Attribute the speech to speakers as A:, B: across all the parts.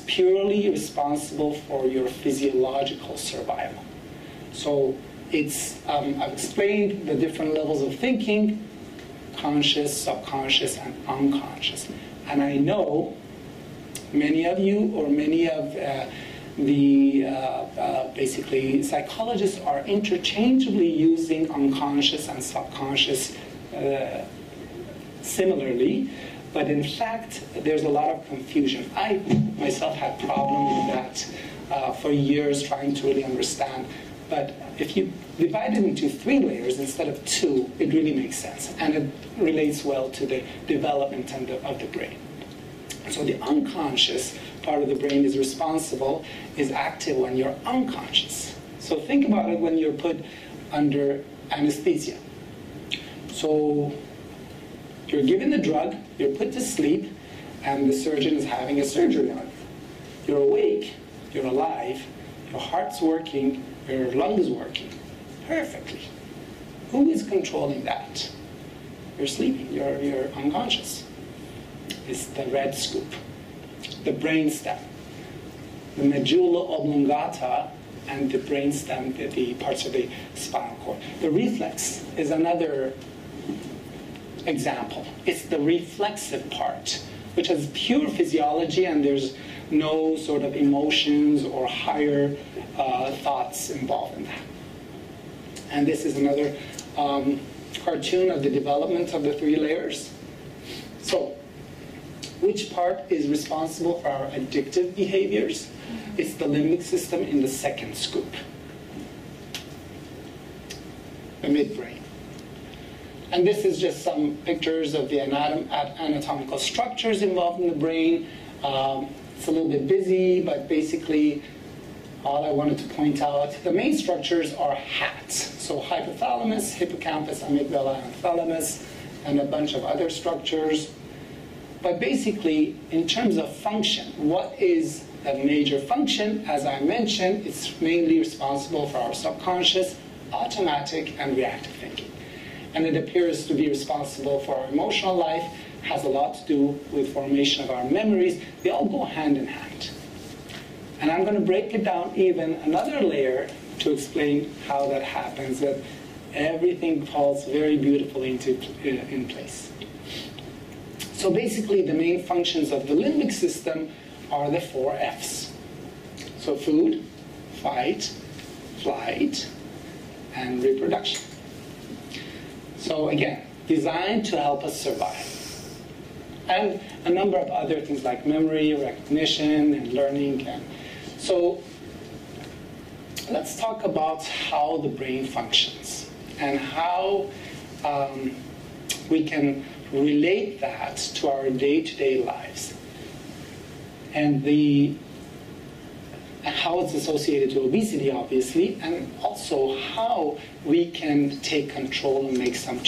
A: purely responsible for your physiological survival. So it's, I've explained the different levels of thinking: conscious, subconscious, and unconscious. And I know many of you, or many of basically psychologists, are interchangeably using unconscious and subconscious similarly, but in fact there's a lot of confusion. I myself had problem with that for years, trying to really understand. But if you divide it into 3 layers instead of 2, it really makes sense, and it relates well to the development of the brain. So the unconscious part of the brain is active when you're unconscious. So think about it when you're put under anesthesia. So you're given the drug, you're put to sleep, and the surgeon is having a surgery on you. You're awake, you're alive, your heart's working, your lung is working perfectly. Who is controlling that? You're sleeping, you're unconscious. It's the red scoop, the brainstem, the medulla oblongata, and the brainstem, the parts of the spinal cord. The reflex is another example. It's the reflexive part, which has pure physiology, and there's no sort of emotions or higher thoughts involved in that. And this is another cartoon of the development of the 3 layers. So, which part is responsible for our addictive behaviors? It's the limbic system in the second scoop, the midbrain. And this is just some pictures of the anatomical structures involved in the brain. It's a little bit busy, but basically all I wanted to point out, the main structures are hats. So hypothalamus, hippocampus, amygdala, and thalamus, and a bunch of other structures. But basically, in terms of function, what is a major function? As I mentioned, it's mainly responsible for our subconscious, automatic, and reactive thinking. And it appears to be responsible for our emotional life, has a lot to do with formation of our memories. They all go hand in hand. And I'm going to break it down even another layer to explain how that happens, that everything falls very beautifully in place. So basically, the main functions of the limbic system are the 4 F's. So food, fight, flight, and reproduction. So again, designed to help us survive. And a number of other things like memory, recognition, and learning. So let's talk about how the brain functions and how we can relate that to our day-to-day lives, and how it's associated to obesity, obviously, and also how we can take control and make some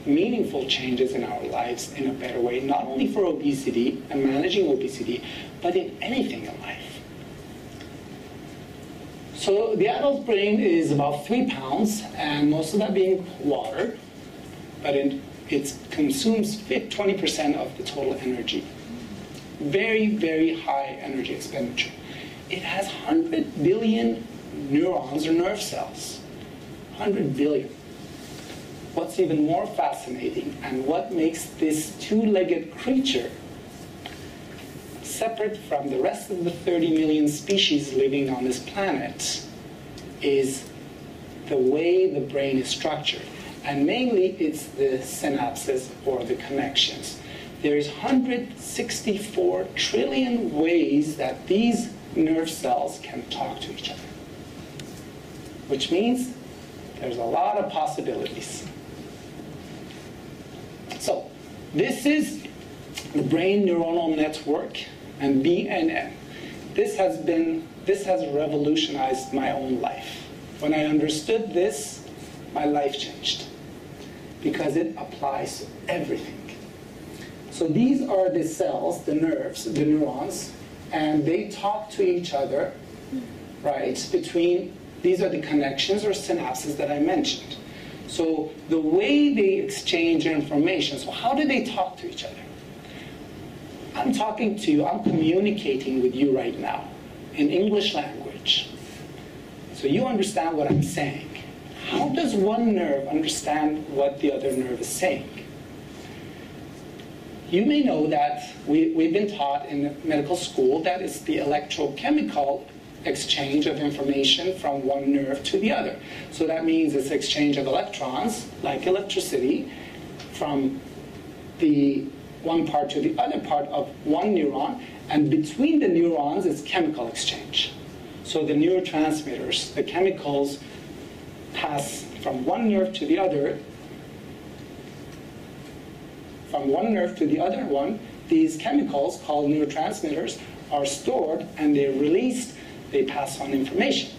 A: meaningful changes in our lives in a better way, not only for obesity and managing obesity, but in anything in life. So the adult brain is about 3 pounds, and most of that being water, but it consumes 20% of the total energy. Very, very high energy expenditure. It has 100 billion neurons or nerve cells. 100 billion. What's even more fascinating, and what makes this 2-legged creature separate from the rest of the 30 million species living on this planet, is the way the brain is structured. And mainly it's the synapses, or the connections. There's 164 trillion ways that these nerve cells can talk to each other, which means there's a lot of possibilities. So this is the brain neuronal network, and BNN. This has revolutionized my own life. When I understood this, my life changed, because it applies to everything. So these are the cells, the nerves, the neurons, and they talk to each other, right? These are the connections or synapses that I mentioned. So the way they exchange information, so how do they talk to each other? I'm talking to you, I'm communicating with you right now in English language. So you understand what I'm saying. How does one nerve understand what the other nerve is saying? You may know that we've been taught in medical school that it's the electrochemical exchange of information from one nerve to the other. So that means it's exchange of electrons, like electricity, from the one part to the other part of one neuron, and between the neurons is chemical exchange. So the neurotransmitters, the chemicals, pass from one nerve to the other, from one nerve to the other one. These chemicals, called neurotransmitters, are stored and they're released. They pass on information.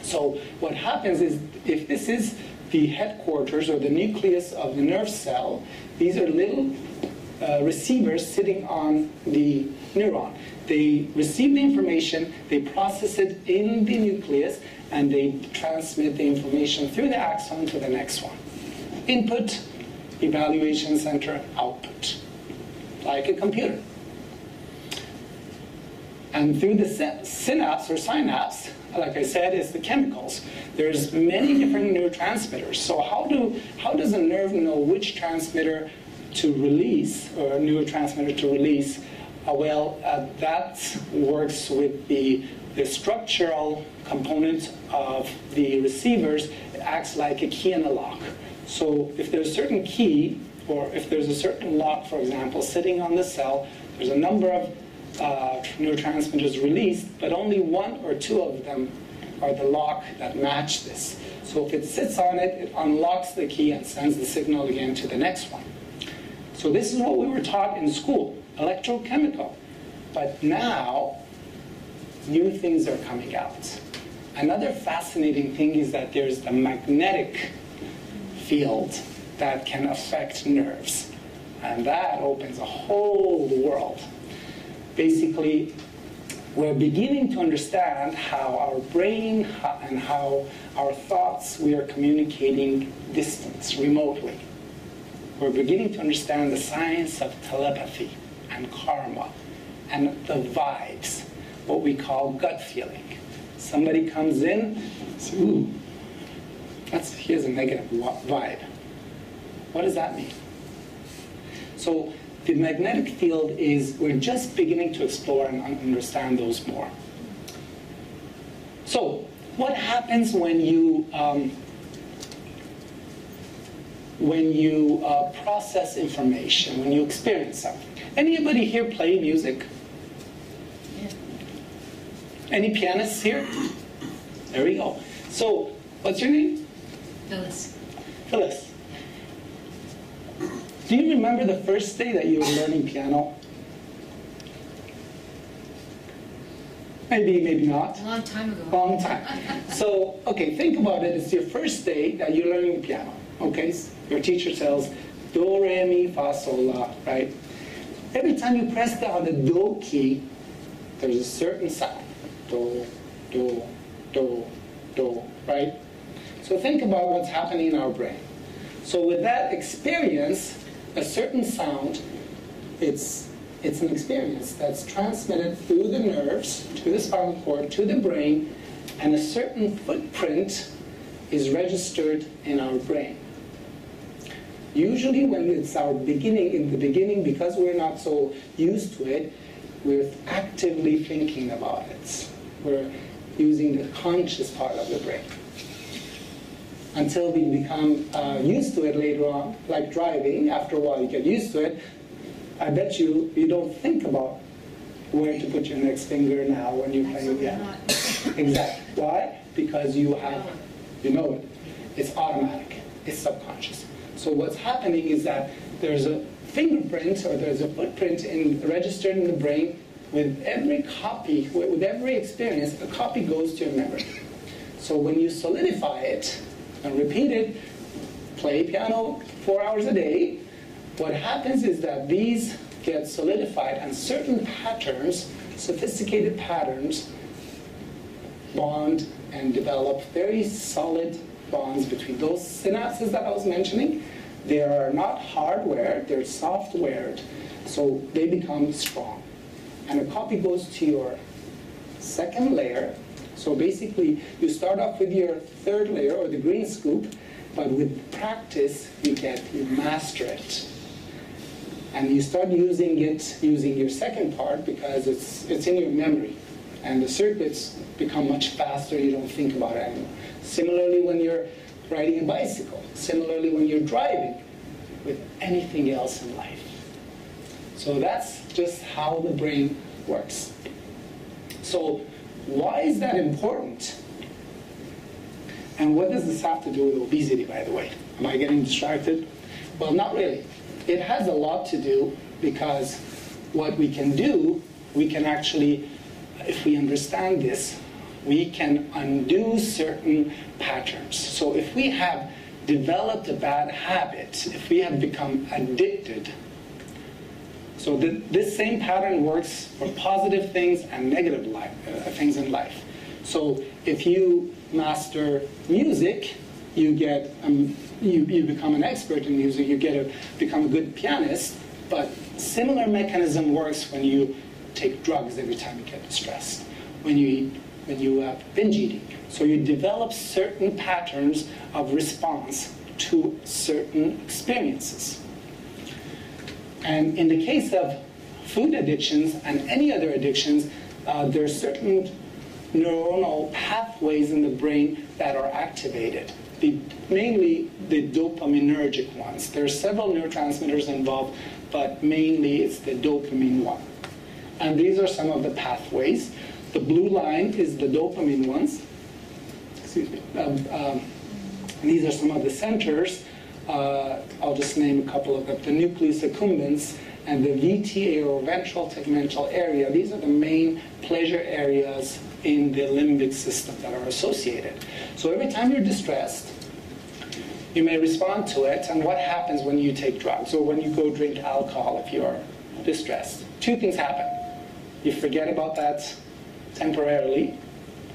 A: So what happens is, if this is the headquarters or the nucleus of the nerve cell, these are little receivers sitting on the neuron. They receive the information, they process it in the nucleus, and they transmit the information through the axon to the next one. Input, evaluation center, output, like a computer. And through the synapse or synapse, like I said, is the chemicals. There's many different neurotransmitters. So how does a nerve know which transmitter to release, or a neurotransmitter to release? That works with the structural component of the receivers. It acts like a key and a lock. So if there's a certain key, or if there's a certain lock, for example, sitting on the cell, there's a number of neurotransmitters released, but only one or two of them are the lock that match this. So if it sits on it, it unlocks the key and sends the signal again to the next one. So this is what we were taught in school, electrochemical. But now, new things are coming out. Another fascinating thing is that there's the magnetic field that can affect nerves. And that opens a whole world. Basically, we're beginning to understand how our brain and how our thoughts, we are communicating distance, remotely. We're beginning to understand the science of telepathy and karma and the vibes, what we call gut feeling. Somebody comes in, says, ooh, here's a negative vibe. What does that mean? So the magnetic field is, we're just beginning to explore and understand those more. So what happens when you process information, when you experience something? Anybody here play music? Yeah. Any pianists here? There we go. So, what's your name?
B: Phyllis.
A: Phyllis. Do you remember the first day that you were learning piano? Maybe, maybe not.
B: A long time ago.
A: Long time. So, okay, think about it. It's your first day that you're learning the piano. Okay, your teacher tells do, re, mi, fa, sol, la, right? Every time you press on the do key, there's a certain sound. Do, do, do, do, right? So think about what's happening in our brain. So with that experience, a certain sound, it's an experience that's transmitted through the nerves, to the spinal cord, to the brain, and a certain footprint is registered in our brain. Usually when it's in the beginning, because we're not so used to it, we're actively thinking about it. We're using the conscious part of the brain. Until we become used to it later on, like driving, after a while you get used to it, I bet you don't think about where to put your next finger now when you're playing piano. Exactly. Why? Because you know it. It's automatic. It's subconscious. So what's happening is that there's a fingerprint, or there's a footprint registered in the brain. With every copy, with every experience, a copy goes to your memory. So when you solidify it and repeat it, play piano 4 hours a day, what happens is that these get solidified, and certain patterns, sophisticated patterns, bond and develop very solid bonds between those synapses that I was mentioning, They are not hardware, they're softwared, so they become strong. And a copy goes to your second layer. So basically, you start off with your third layer, or the green scoop, but with practice, you master it. And you start using your second part, because it's in your memory. And the circuits become much faster, you don't think about it anymore. Similarly, when you're riding a bicycle. Similarly, when you're driving, with anything else in life. So that's just how the brain works. So why is that important? And what does this have to do with obesity, by the way? Am I getting distracted? Well, not really. It has a lot to do, because what we can do, we can actually, if we understand this, we can undo certain patterns. So if we have developed a bad habit, if we have become addicted, so this same pattern works for positive things and negative things in life. So if you master music, you get you become an expert in music, you become a good pianist, but similar mechanism works when you take drugs every time you get distressed, when you binge eating. So you develop certain patterns of response to certain experiences. And in the case of food addictions and any other addictions, there are certain neuronal pathways in the brain that are activated, mainly the dopaminergic ones. There are several neurotransmitters involved, but mainly it's the dopamine one. And these are some of the pathways. The blue line is the dopamine ones. Excuse me. These are some of the centers. I'll just name a couple of them. The nucleus accumbens and the VTA, or ventral tegmental area. These are the main pleasure areas in the limbic system that are associated. So every time you're distressed, you may respond to it. And what happens when you take drugs or when you go drink alcohol if you're distressed? Two things happen. You forget about that temporarily,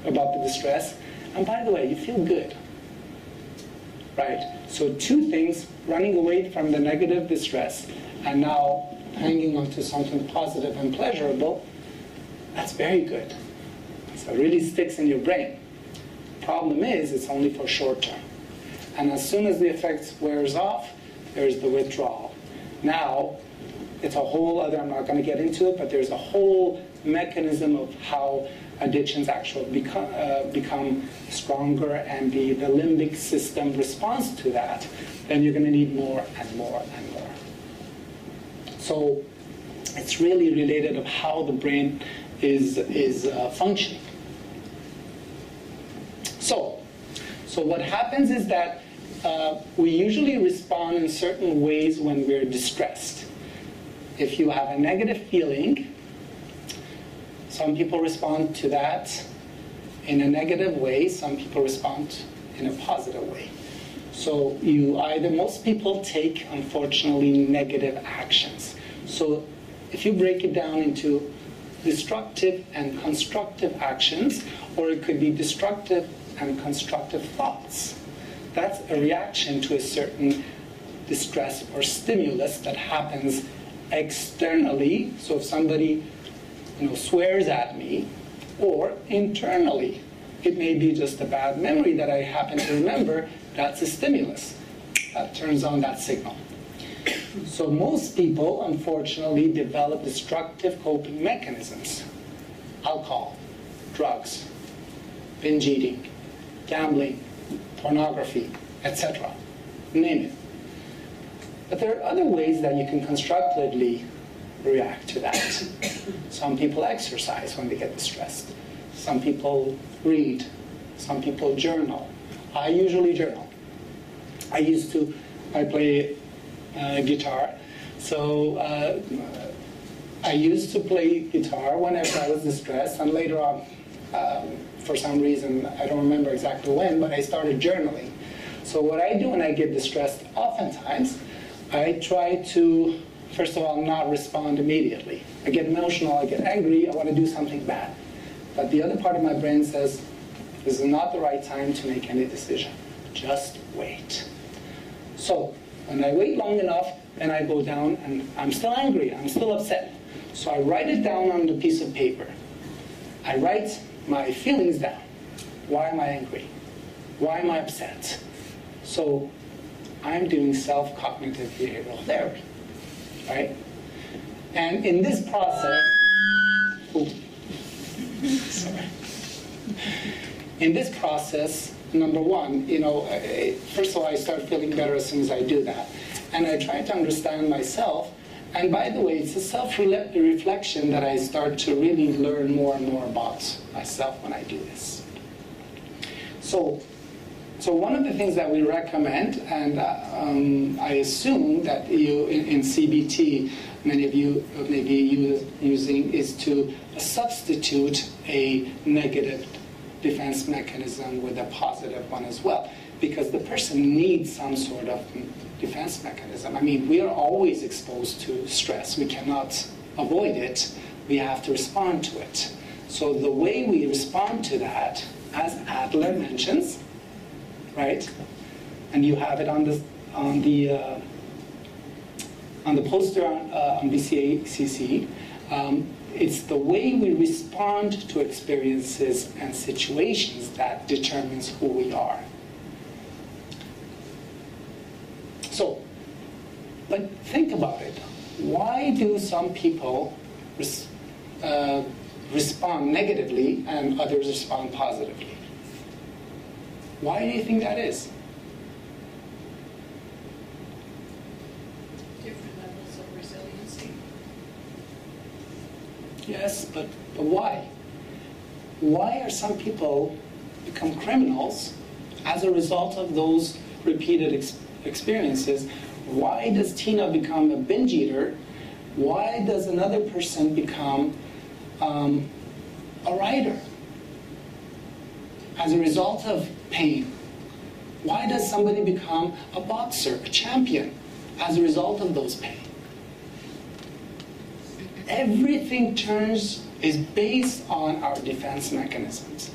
A: about the distress. And by the way, you feel good. Right? So two things, running away from the negative distress and now hanging on to something positive and pleasurable, that's very good. So it really sticks in your brain. Problem is, it's only for short term. And as soon as the effect wears off, there's the withdrawal. Now, it's a whole other, I'm not going to get into it, but there's a whole mechanism of how addictions actually become stronger, and the limbic system responds to that. Then you're going to need more and more and more. So it's really related of how the brain is functioning. So what happens is that we usually respond in certain ways when we're distressed. If you have a negative feeling, some people respond to that in a negative way, some people respond in a positive way. So most people take, unfortunately, negative actions. So if you break it down into destructive and constructive actions, or it could be destructive and constructive thoughts, that's a reaction to a certain distress or stimulus that happens externally. So if somebody swears at me, or internally, it may be just a bad memory that I happen to remember. That's a stimulus that turns on that signal. So most people, unfortunately, develop destructive coping mechanisms: alcohol, drugs, binge eating, gambling, pornography, etc. Name it. But there are other ways that you can constructively react to that. Some people exercise when they get distressed. Some people read. Some people journal. I usually journal. I play guitar. So I used to play guitar whenever I was distressed, and later on, for some reason, I don't remember exactly when, but I started journaling. So what I do when I get distressed, oftentimes, I try to, first of all, not respond immediately. I get emotional, I get angry, I want to do something bad. But the other part of my brain says, this is not the right time to make any decision. Just wait. So When I wait long enough, then I go down and I'm still angry, I'm still upset. So I write it down on the piece of paper. I write my feelings down. Why am I angry? Why am I upset? So I'm doing self-cognitive behavioral therapy, right? And in this process, in this process, number one, first of all, I start feeling better as soon as I do that. And I try to understand myself. And by the way, it's a self-reflection that I start to really learn more and more about myself when I do this. So one of the things that we recommend, and I assume that you, in CBT, many of you may be using, is to substitute a negative defense mechanism with a positive one as well, because the person needs some sort of defense mechanism. I mean, we are always exposed to stress. We cannot avoid it. We have to respond to it. So the way we respond to that, as Adler mentions, right? And you have it on the poster on BCACC. It's the way we respond to experiences and situations that determines who we are. So, but think about it. Why do some people respond negatively and others respond positively? Why do you think that is?
B: Different levels of resiliency.
A: Yes, but why? Why are some people become criminals as a result of those repeated experiences? Why does Tina become a binge eater? Why does another person become a writer as a result of pain? Why does somebody become a boxer, a champion, as a result of those pain? Everything is based on our defense mechanisms,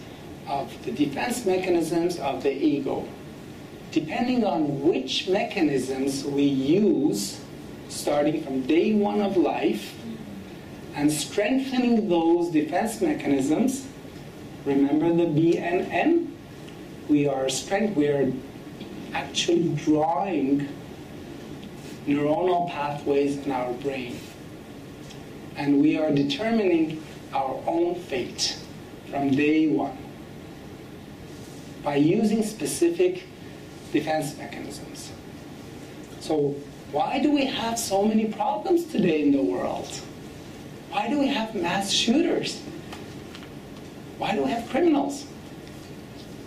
A: of the defense mechanisms of the ego. Depending on which mechanisms we use, starting from day one of life, and strengthening those defense mechanisms, remember the BNN? We are actually drawing neuronal pathways in our brain. And we are determining our own fate from day one by using specific defense mechanisms. So why do we have so many problems today in the world? Why do we have mass shooters? Why do we have criminals?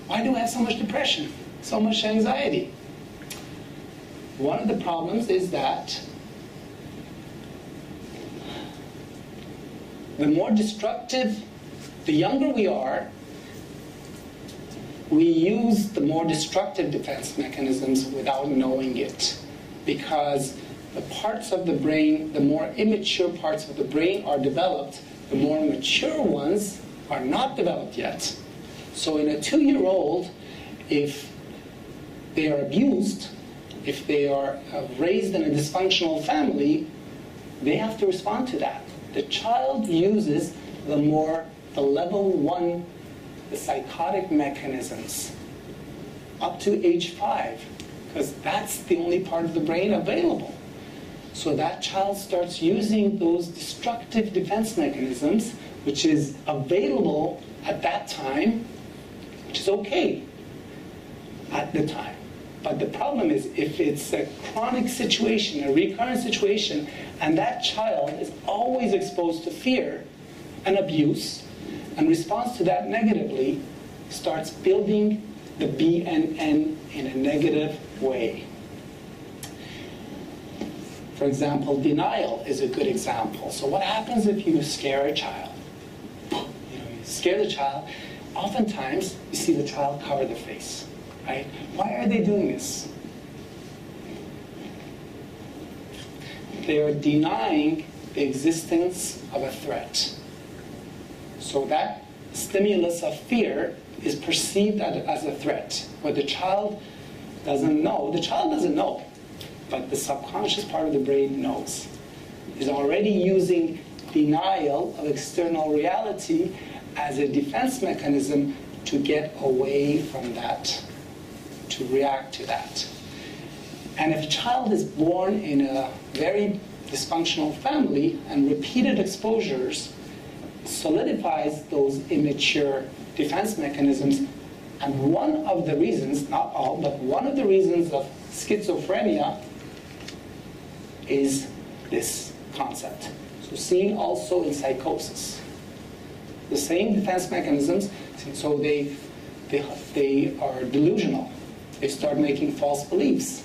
A: Why do we have so much depression, so much anxiety? One of the problems is that the more destructive, the younger we are, we use the more destructive defense mechanisms without knowing it, because the parts of the brain, the more immature parts of the brain are developed, the more mature ones are not developed yet. So in a 2-year-old, if they are abused, if they are raised in a dysfunctional family, they have to respond to that. The child uses the level 1, the psychotic mechanisms, up to age 5, because that's the only part of the brain available. So that child starts using those destructive defense mechanisms, which is available at that time, which is okay at the time. But the problem is if it's a chronic situation, a recurrent situation, and that child is always exposed to fear and abuse, and responds to that negatively, starts building the BNN in a negative way. For example, denial is a good example. So what happens if you scare a child? You scare the child. Oftentimes, you see the child cover their face, right? Why are they doing this? They are denying the existence of a threat. So that stimulus of fear is perceived as a threat. What the child doesn't know, but the subconscious part of the brain knows. Is already using denial of external reality as a defense mechanism to get away from that, to react to that. And if a child is born in a very dysfunctional family and repeated exposures solidifies those immature defense mechanisms, and one of the reasons, not all, but one of the reasons of schizophrenia is this concept. So seen also in psychosis. The same defense mechanisms, so they are delusional. They start making false beliefs.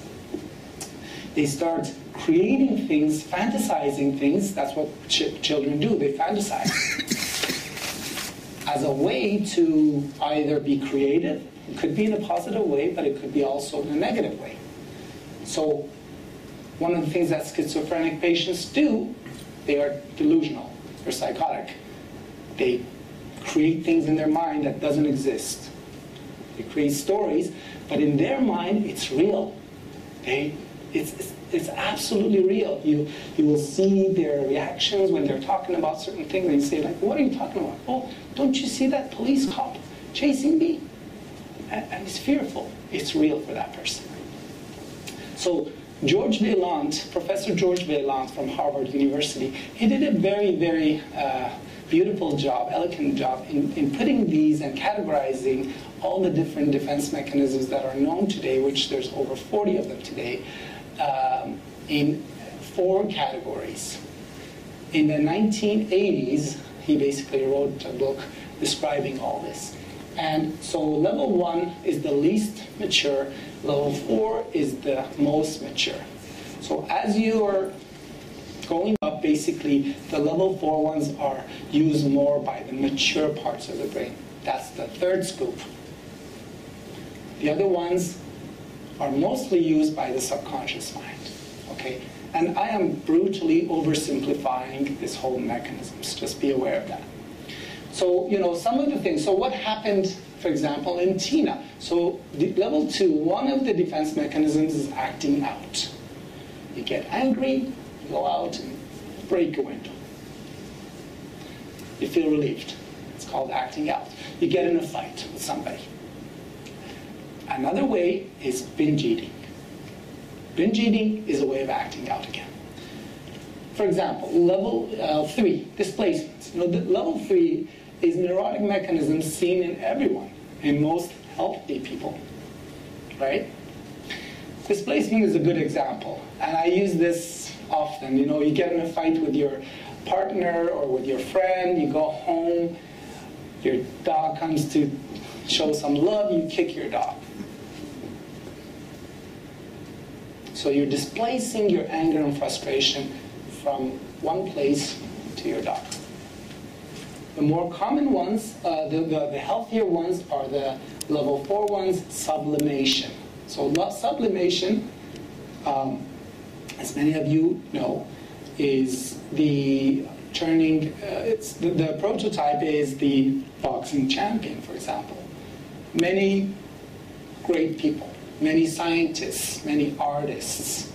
A: They start creating things, fantasizing things. That's what children do. They fantasize as a way to either be creative. It could be in a positive way, but it could be also in a negative way. So one of the things that schizophrenic patients do, they are delusional. They're psychotic. They create things in their mind that doesn't exist. They create stories, but in their mind, it's real. It's absolutely real. You will see their reactions when they're talking about certain things, and you say, like, what are you talking about? Oh, don't you see that police cop chasing me? And it's fearful. It's real for that person. So George Vaillant, Professor George Vaillant from Harvard University, he did a very, very beautiful job, elegant job in putting these and categorizing all the different defense mechanisms that are known today, which there's over 40 of them today, in 4 categories. In the 1980s, he basically wrote a book describing all this. And so level 1 is the least mature, level 4 is the most mature. So as you are going up, basically, the level 4 ones are used more by the mature parts of the brain. That's the 3rd scoop. The other ones are mostly used by the subconscious mind. Okay? And I am brutally oversimplifying this whole mechanisms. Just be aware of that. So, some of the things. So what happened, for example, in Tina? So level 2, one of the defense mechanisms is acting out. You get angry, you go out and break a window. You feel relieved. It's called acting out. You get in a fight with somebody. Another way is binge eating. Binge eating is a way of acting out again. For example, level 3, displacement. Level 3 is neurotic mechanisms seen in everyone, in most healthy people, right? Displacement is a good example, and I use this often. You get in a fight with your partner or with your friend, you go home, your dog comes to show some love, you kick your dog. So you're displacing your anger and frustration from one place to your dog. The more common ones, the healthier ones are the level 4 ones, sublimation. So sublimation, as many of you know, is the turning, the prototype is the boxing champion, for example. Many great people, many scientists, many artists.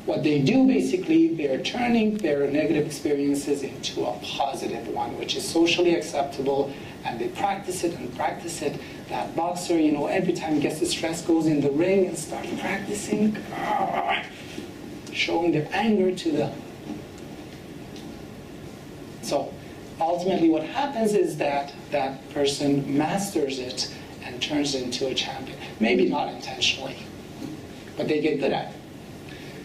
A: What they do, basically, they're turning their negative experiences into a positive one, which is socially acceptable, and they practice it and practice it. That boxer, every time he gets the stress, goes in the ring and starts practicing, showing their anger to the... So, ultimately what happens is that that person masters it and turns into a champion. Maybe not intentionally, but they get good at it.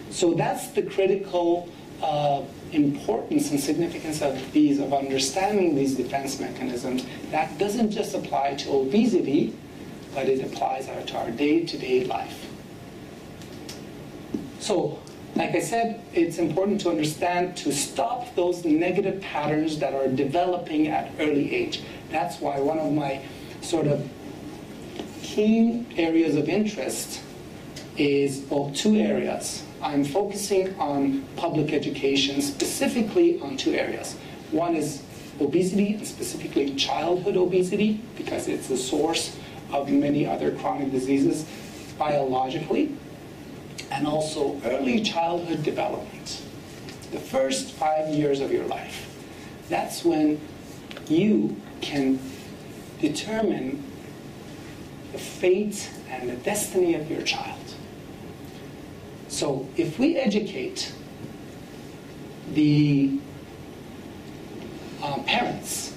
A: So that's the critical importance and significance of understanding these defense mechanisms. That doesn't just apply to obesity, but it applies to our day-to-day life. So, like I said, it's important to understand, to stop those negative patterns that are developing at early age. That's why one of my sort of key areas of interest is, 2 areas. I'm focusing on public education, specifically on 2 areas. One is obesity, and specifically childhood obesity, because it's the source of many other chronic diseases biologically. and also early childhood development. The first 5 years of your life. That's when you can determine the fate and the destiny of your child. So if we educate the parents,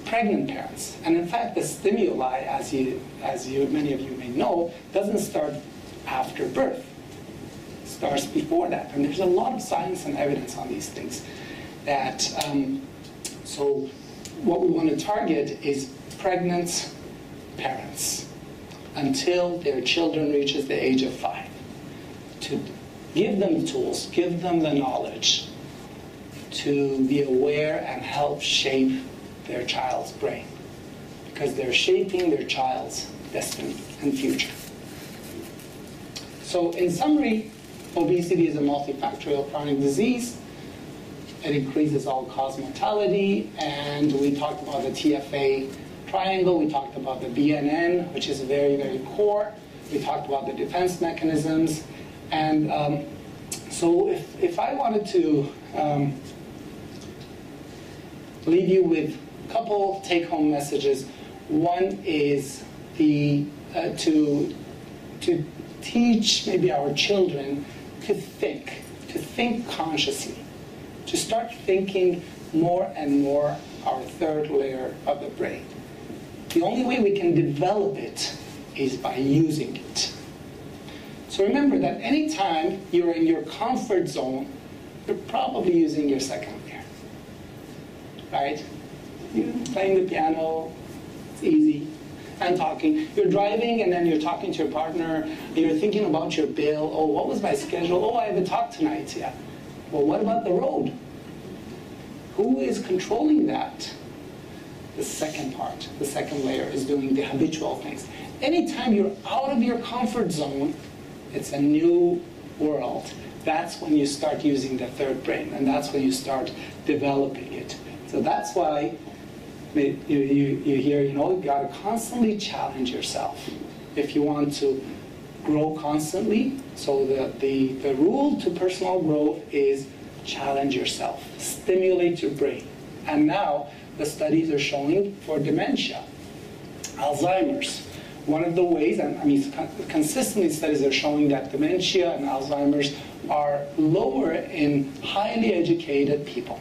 A: pregnant parents, and in fact the stimuli, as many of you may know, doesn't start after birth. It starts before that. And there's a lot of science and evidence on these things. That, so what we want to target is pregnant parents until their children reaches the age of 5. To give them the tools, give them the knowledge to be aware and help shape their child's brain, because they're shaping their child's destiny and future. So in summary, obesity is a multifactorial chronic disease. It increases all-cause mortality, and we talked about the TFA triangle, we talked about the BNN, which is very, very core. We talked about the defense mechanisms. And so if I wanted to leave you with a couple take-home messages, one is to teach maybe our children to think consciously, to start thinking more and more our third layer of the brain. The only way we can develop it is by using it. So remember that anytime you're in your comfort zone, you're probably using your second layer, right? You're playing the piano, it's easy, and talking. You're driving and then you're talking to your partner, you're thinking about your bill. Oh, what was my schedule? Oh, I have a talk tonight, yeah. Well, what about the road? Who is controlling that? The second part, the second layer, is doing the habitual things. Anytime you're out of your comfort zone, it's a new world. That's when you start using the third brain, and that's when you start developing it. So that's why you hear, you got to constantly challenge yourself if you want to grow constantly. So the rule to personal growth is challenge yourself, stimulate your brain. And now the studies are showing for dementia, Alzheimer's. One of the ways, consistently studies are showing that dementia and Alzheimer's are lower in highly educated people.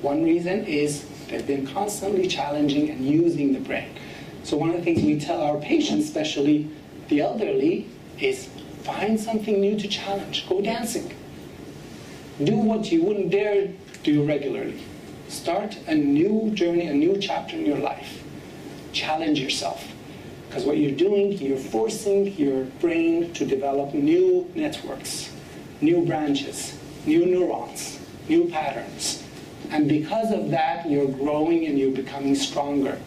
A: One reason is they've been constantly challenging and using the brain. So one of the things we tell our patients, especially the elderly, is find something new to challenge. Go dancing. Do what you wouldn't dare do regularly. Start a new journey, a new chapter in your life. Challenge yourself. Because what you're doing, you're forcing your brain to develop new networks, new branches, new neurons, new patterns. And because of that, you're growing and you're becoming stronger.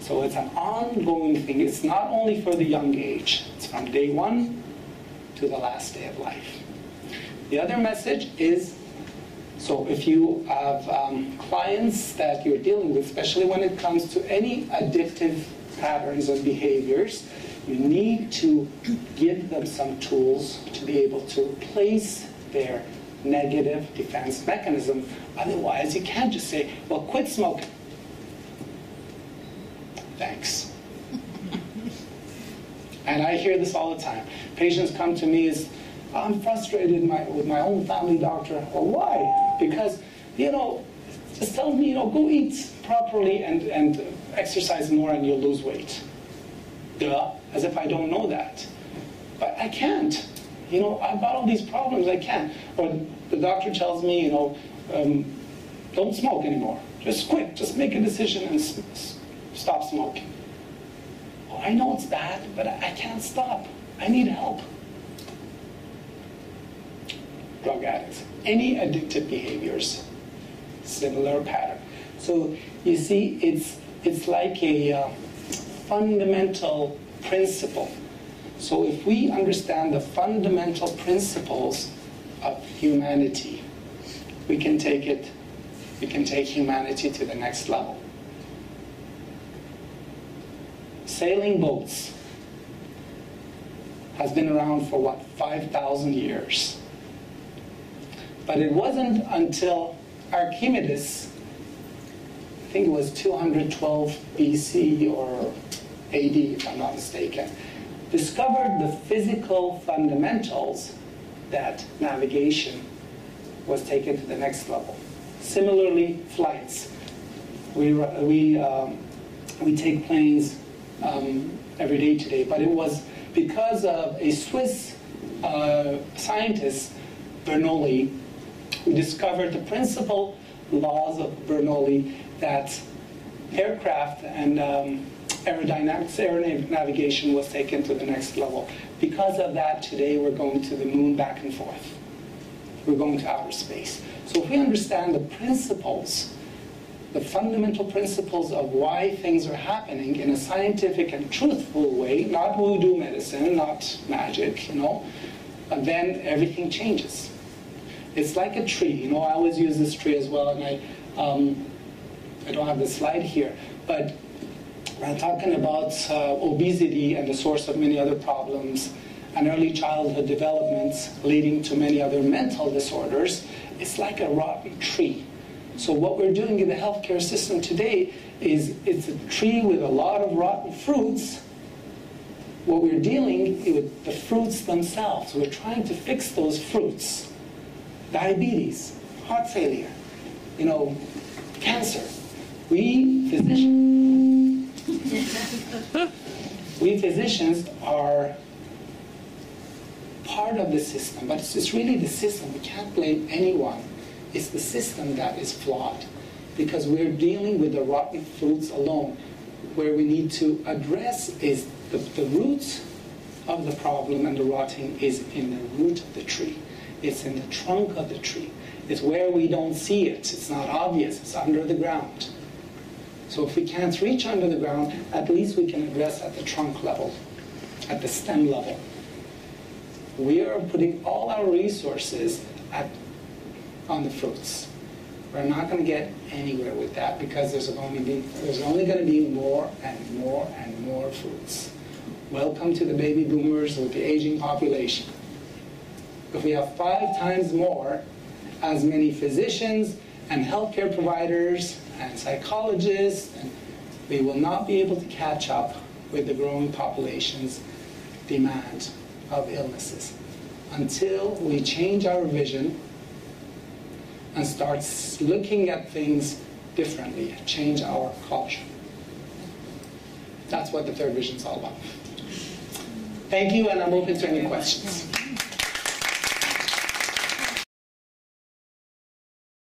A: So it's an ongoing thing. It's not only for the young age. It's from day one to the last day of life. The other message is, so if you have clients that you're dealing with, especially when it comes to any addictive patterns and behaviors, you need to give them some tools to be able to replace their negative defense mechanism. Otherwise, you can't just say, well, quit smoking. Thanks. And I hear this all the time. Patients come to me as, I'm frustrated with my own family doctor. Well, why? Because, just tell me, go eat properly and exercise more and you'll lose weight. Duh, as if I don't know that. But I can't. I've got all these problems, I can't. Or the doctor tells me, don't smoke anymore. Just quit. Just make a decision and stop smoking. Well, I know it's bad, but I can't stop. I need help. Drug addicts, any addictive behaviors, similar pattern. So you see, it's like a fundamental principle. So if we understand the fundamental principles of humanity, we can take humanity to the next level. Sailing boats. has been around for what, 5,000 years. But it wasn't until Archimedes, I think it was 212 BC or AD, if I'm not mistaken, discovered the physical fundamentals that navigation was taken to the next level. Similarly, flights. We take planes every day today, but it was because of a Swiss scientist, Bernoulli, who discovered the principal laws of Bernoulli that aircraft and aerodynamics, air navigation was taken to the next level. Because of that, today we're going to the moon back and forth. We're going to outer space. So if we understand the principles, the fundamental principles of why things are happening in a scientific and truthful way, not voodoo medicine, not magic, then everything changes. It's like a tree. I always use this tree as well, and I don't have the slide here, but I'm talking about obesity and the source of many other problems, and early childhood developments leading to many other mental disorders. It's like a rotten tree. So what we're doing in the healthcare system today is it's a tree with a lot of rotten fruits. What we're dealing with the fruits themselves. We're trying to fix those fruits. Diabetes, heart failure, cancer. We physicians are part of the system, but it's really the system. We can't blame anyone. It's the system that is flawed because we're dealing with the rotten fruits alone. Where we need to address is the roots of the problem, and the rotting is in the root of the tree. It's in the trunk of the tree. It's where we don't see it. It's not obvious. It's under the ground. So if we can't reach under the ground, at least we can address at the trunk level, at the stem level. We are putting all our resources on the fruits. We're not going to get anywhere with that because there's only going to be more and more and more fruits. Welcome to the baby boomers with the aging population. If we have 5 times more, as many physicians and healthcare providers and psychologists, and we will not be able to catch up with the growing population's demand of illnesses until we change our vision and start looking at things differently, change our culture. That's what the third vision is all about. Thank you, and I'm open to any questions.